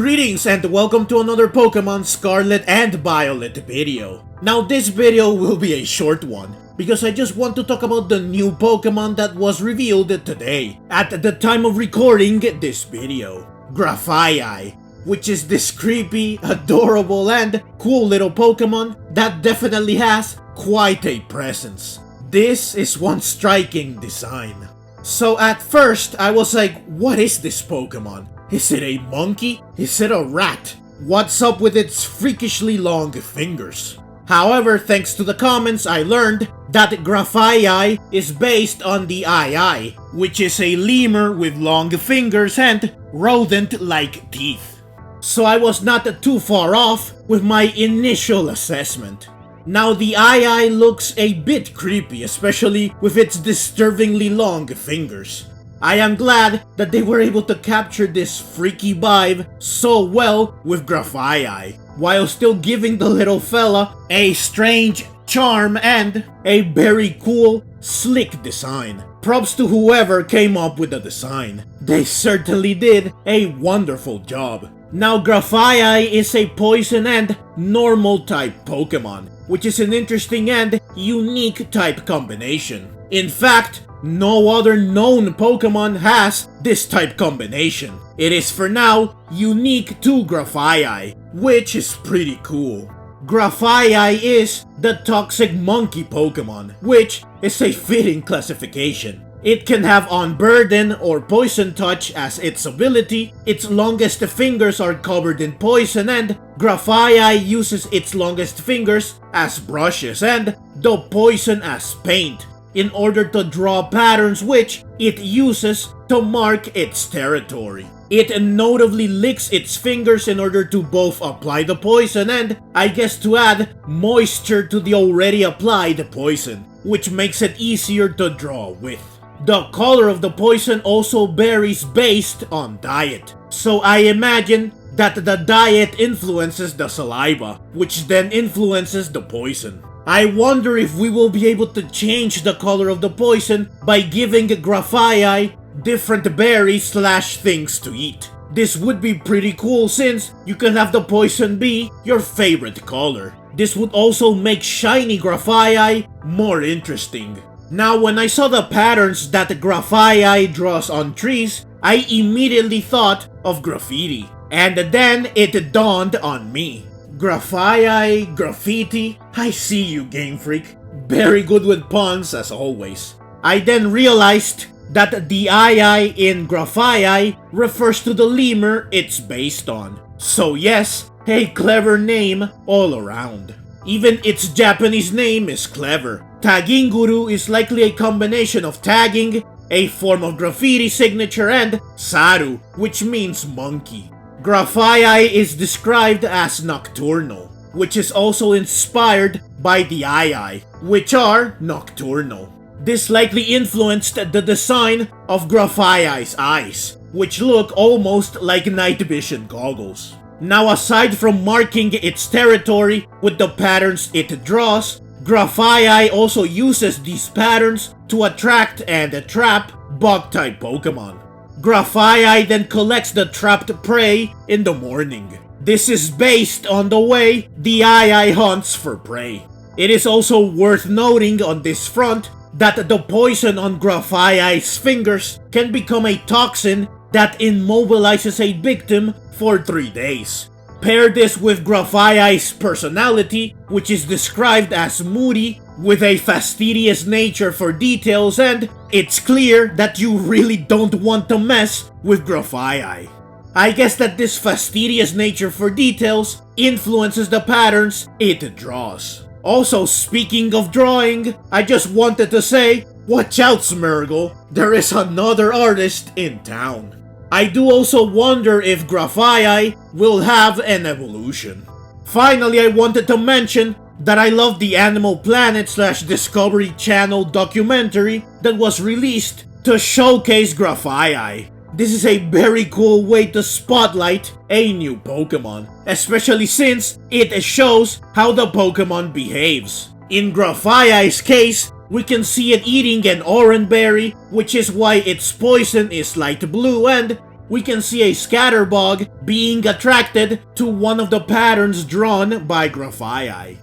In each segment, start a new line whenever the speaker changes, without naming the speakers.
Greetings and welcome to another Pokemon Scarlet and Violet video. Now this video will be a short one, because I just want to talk about the new Pokemon that was revealed today, at the time of recording this video. Grafaiai, which is this creepy, adorable, and cool little Pokemon that definitely has quite a presence. This is one striking design. So at first, I was like, what is this Pokemon? Is it a monkey? Is it a rat? What's up with its freakishly long fingers? However, thanks to the comments, I learned that Grafaiai is based on the Ai, which is a lemur with long fingers and rodent-like teeth. So I was not too far off with my initial assessment. Now the Ai looks a bit creepy, especially with its disturbingly long fingers. I am glad that they were able to capture this freaky vibe so well with Grafaiai, while still giving the little fella a strange charm and a very cool, slick design. Props to whoever came up with the design. They certainly did a wonderful job. Now Grafaiai is a poison and normal type Pokemon, which is an interesting and unique type combination. In fact, no other known Pokemon has this type combination. It is for now unique to Grafaiai, which is pretty cool. Grafaiai is the toxic monkey Pokemon, which is a fitting classification. It can have Unburden or Poison Touch as its ability, its longest fingers are covered in poison, and Grafaiai uses its longest fingers as brushes and the poison as paint, in order to draw patterns which it uses to mark its territory. It notably licks its fingers in order to both apply the poison and, I guess, to add moisture to the already applied poison, which makes it easier to draw with. The color of the poison also varies based on diet, so I imagine that the diet influences the saliva, which then influences the poison. I wonder if we will be able to change the color of the poison by giving Grafaiai different berries / things to eat. This would be pretty cool since you can have the poison be your favorite color. This would also make shiny Grafaiai more interesting. Now when I saw the patterns that Grafaiai draws on trees, I immediately thought of graffiti. And then it dawned on me. Grafaiai, graffiti, I see you, Game Freak. Very good with puns as always. I then realized that the Ai in Grafaiai refers to the lemur it's based on. So yes, a clever name all around. Even its Japanese name is clever. Taginguru is likely a combination of tagging, a form of graffiti signature, and saru, which means monkey. Grafaiai is described as nocturnal, which is also inspired by the Ai, which are nocturnal. This likely influenced the design of Grafaiai's eyes, which look almost like night vision goggles. Now aside from marking its territory with the patterns it draws, Grafaiai also uses these patterns to attract and trap bug-type Pokemon. Grafaiai then collects the trapped prey in the morning. This is based on the way the Ai hunts for prey. It is also worth noting on this front that the poison on Grafaiai's fingers can become a toxin that immobilizes a victim for 3 days. Pair this with Grafaiai's personality, which is described as moody, with a fastidious nature for details, and it's clear that you really don't want to mess with Grafaiai. I guess that this fastidious nature for details influences the patterns it draws. Also, speaking of drawing, I just wanted to say, watch out Smeargle, there is another artist in town. I do also wonder if Grafaiai will have an evolution. Finally, I wanted to mention that I love the Animal Planet / Discovery Channel documentary that was released to showcase Grafaiai. This is a very cool way to spotlight a new Pokemon, especially since it shows how the Pokemon behaves. In Grafaiai's case, we can see it eating an orange berry, which is why its poison is light blue, and we can see a scatterbug being attracted to one of the patterns drawn by Grafaiai.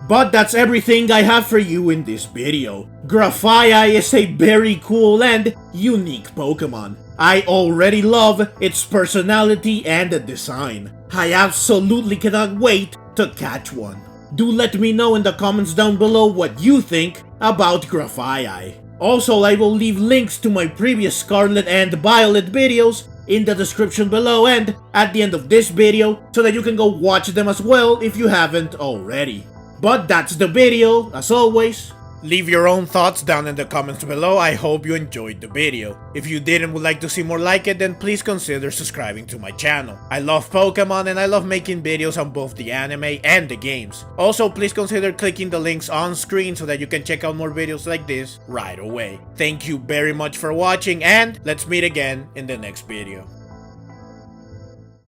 But that's everything I have for you in this video. Grafaiai is a very cool and unique Pokemon. I already love its personality and design. I absolutely cannot wait to catch one. Do let me know in the comments down below what you think about Grafaiai. Also, I will leave links to my previous Scarlet and Violet videos in the description below and at the end of this video so that you can go watch them as well if you haven't already. But that's the video, as always. Leave your own thoughts down in the comments below. I hope you enjoyed the video. If you did and would like to see more like it, then please consider subscribing to my channel. I love Pokemon and I love making videos on both the anime and the games. Also, please consider clicking the links on screen so that you can check out more videos like this right away. Thank you very much for watching and let's meet again in the next video.